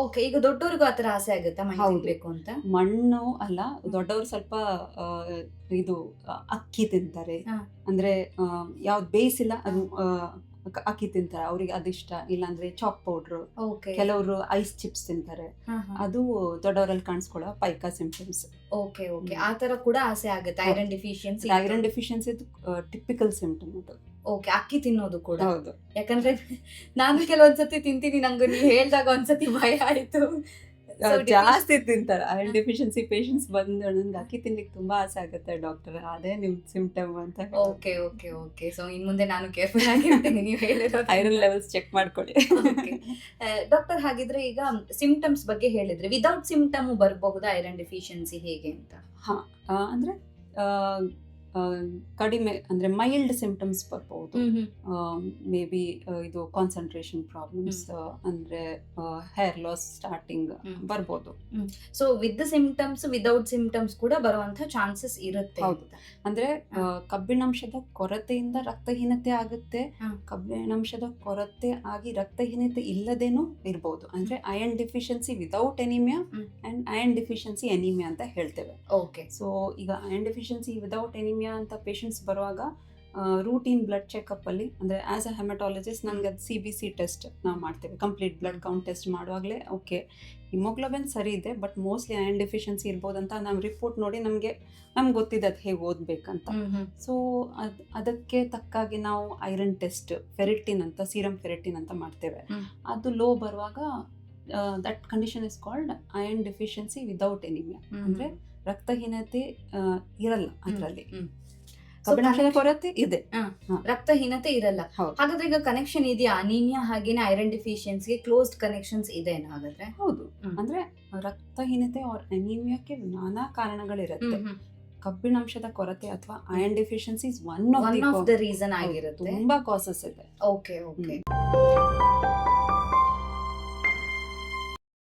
Okay. ಈಗ ದೊಡ್ಡೋರ್ಗೂ ಆತರ ಆಸೆ ಆಗುತ್ತಾ ಮಣ್ಣು ಹೌದು. ತಿನ್ಬೇಕು ಅಂತ? ಮಣ್ಣು ಅಲ್ಲ, ದೊಡ್ಡವರು ಸ್ವಲ್ಪ ಆ, ಇದು ಅಕ್ಕಿ ತಿಂತಾರೆ. ಹಾ. ಅಂದ್ರೆ ಯಾವ್ದು ಬೇಯಿಸಿಲ್ಲ ಅದು ಹಾ. ಅಕ್ಕಿ ತಿಂತಾರೆ, ಅವ್ರಿಗೆ ಅದಿಷ್ಟ. ಇಲ್ಲಾಂದ್ರೆ ಚಾಕ್ ಪೌಡ್ರು, ಓಕೆ. ಕೆಲವರು ಐಸ್ ಚಿಪ್ಸ್ ತಿಂತಾರೆ. ಹಾ, ಹಾ. ಅದು ದೊಡ್ಡವರಲ್ಲಿ ಕಾಣಿಸ್ಕೊಳ್ಳೋ ಪೈಕಾ ಸಿಂಪ್ಟಮ್ಸ್. Okay, okay. ಆ ತರ ಕೂಡ ಆಸೆ ಆಗುತ್ತೆ ಹೌದು. Iron deficiency. Iron deficiency typical symptom ಅದು. ಓಕೆ. ಅಕ್ಕಿ ತಿನ್ನೋದು ಕೂಡ. ಹೌದು. ಯಾಕಂದ್ರೆ ನಾನು ಕೆಲವೊಂದ್ಸತಿ ತಿಂತೀನಿ, ನಂಗೆ ನೀವು ಹೇಳ್ದಾಗ ಒಂದ್ಸತಿ ಭಯ ಆಯ್ತು. So, ಜಾಸ್ತಿ ತಿಂತಾರೆ ಐರನ್ ಡೆಫಿಷಿಯನ್ಸಿ ಪೇಷಂಟ್ಸ್ ಬಂದು ನನ್ಗೆ ಅಕ್ಕಿ ತಿನ್ಲಿಕ್ಕೆ ತುಂಬಾ ಆಸೆ ಆಗುತ್ತೆ ಡಾಕ್ಟರ್, ಅದೇ ನಿಮ್ ಸಿಂಪ್ಟಮ್ ಅಂತ. Okay, okay, okay. So in ಮುಂದೆ ನಾನು ಕೇರ್ಫುಲ್ ಆಗಿರ್ತೀನಿ ನೀವು ಹೇಳಿರೋ ಐರನ್ ಲೆವೆಲ್ಸ್ ಚೆಕ್ ಮಾಡ್ಕೊಳ್ಳಿ. ಡಾಕ್ಟರ್, ಹಾಗಿದ್ರೆ ಈಗ ಸಿಂಪ್ಟಮ್ಸ್ ಬಗ್ಗೆ ಹೇಳಿದ್ರೆ, ವಿದೌಟ್ ಸಿಂಪ್ಟಮ್ ಬರಬಹುದಾ ಐರನ್ ಡೆಫಿಷಿಯನ್ಸಿ ಹೇಗೆ ಅಂತ? ಹಾ, ಅಂದ್ರೆ ಕಡಿಮೆ ಅಂದ್ರೆ ಮೈಲ್ಡ್ ಸಿಂಪ್ಟಮ್ಸ್ ಬರ್ಬೋದು. ಮೇ ಬಿ ಇದು ಕಾನ್ಸಂಟ್ರೇಷನ್ ಪ್ರಾಬ್ಲಮ್ಸ್, ಅಂದ್ರೆ ಹೇರ್ ಲಾಸ್ ಸ್ಟಾರ್ಟಿಂಗ್ ಬರ್ಬೋದು. So with symptoms, without symptoms ಕೂಡ ಬರುವಂತ ಚಾನ್ಸಸ್ ಇರುತ್ತೆ. ಹೌದು. ಅಂದ್ರೆ ಕಬ್ಬಿಣಾಂಶದ ಕೊರತೆಯಿಂದ ರಕ್ತಹೀನತೆ ಆಗುತ್ತೆ, ಹಾ. ಕಬ್ಬಿಣಾಂಶದ ಕೊರತೆ ಆಗಿ ರಕ್ತಹೀನತೆ ಇಲ್ಲದೇನೂ ಇರ್ಬೋದು. ಅಂದ್ರೆ iron deficiency without anaemia and iron deficiency anaemia ಅಂತ ಹೇಳ್ತೇವೆ. ಓಕೆ. ಸೊ ಈಗ ಐರನ್ ಡೆಫಿಷಿಯನ್ಸಿ ವಿದೌಟ್ ಎನಿಮಿಯಾ ಅಂತ ಪೇಷಂಟ್ಸ್ ಬರುವಾಗ ರೂಟೀನ್ ಬ್ಲಡ್ ಚೆಕಪ್ ಅಲ್ಲಿ, ಅಂದ್ರೆ ಆಸ್ ಅ ಹೆಮಟಾಲಜಿಸ್ಟ್ ನನಗೆ ಅದು CBC ಟೆಸ್ಟ್ ನಾವು ಮಾಡ್ತೇವೆ, ಕಂಪ್ಲೀಟ್ ಬ್ಲಡ್ ಕೌಂಟ್ ಟೆಸ್ಟ್ ಮಾಡುವಾಗಲೇ ಓಕೆ ಹಿಮೋಗ್ಲೋಬಿನ್ ಸರಿ ಇದೆ, ಬಟ್ ಮೋಸ್ಟ್ಲಿ ಐರನ್ ಡೆಫಿಷಿಯನ್ಸಿ ಇರ್ಬೋದಂತ ನಾವು ರಿಪೋರ್ಟ್ ನೋಡಿ ನಮ್ಗೆ ಗೊತ್ತಿದೆ ಅದು ಹೇಗೆ ಓದ್ಬೇಕಂತ. ಸೊ ಅದಕ್ಕೆ ತಕ್ಕಾಗಿ ನಾವು ಐರನ್ ಟೆಸ್ಟ್, ಫೆರಿಟಿನ್ ಅಂತ, ಸೀರಮ್ ಫೆರಿಟಿನ್ ಅಂತ ಮಾಡ್ತೇವೆ. ಅದು ಲೋ ಬರುವಾಗ that condition is called iron deficiency without anaemia. ಅಂದ್ರೆ ರಕ್ತಹೀನತೆ ಇರಲ್ಲ ಅದರಲ್ಲಿ, ಕಬ್ಬಿಣಾಂಶದ ಕೊರತೆ ಇದೆ, ರಕ್ತಹೀನತೆ ಇರಲ್ಲ. ಹೌದು. ಹಾಗಾದ್ರೆ ಈಗ ಕನೆಕ್ಷನ್ ಇದೆಯಾ ಅನೀಮಿಯಾ ಹಾಗೇನೆ ಐರನ್ ಡೆಫಿಷಿಯನ್ಸಿಗೆ? ಕ್ಲೋಸ್ಡ್ ಕನೆಕ್ಷನ್ಸ್ ಇದೆ ಹಾಗಾದ್ರೆ? ಹೌದು. ಅಂದ್ರೆ ರಕ್ತಹೀನತೆ ಆರ್ ಅನೀಮಿಯಾಕ್ಕೆ ನಾನಾ ಕಾರಣಗಳಿರುತ್ತೆ. ಕಬ್ಬಿಣಾಂಶದ ಕೊರತೆ ಅಥವಾ iron deficiency one of the reason ಆಗಿರುತ್ತೆ. ತುಂಬಾ ಕಾಸಸ್ ಇದೆ. Okay, okay.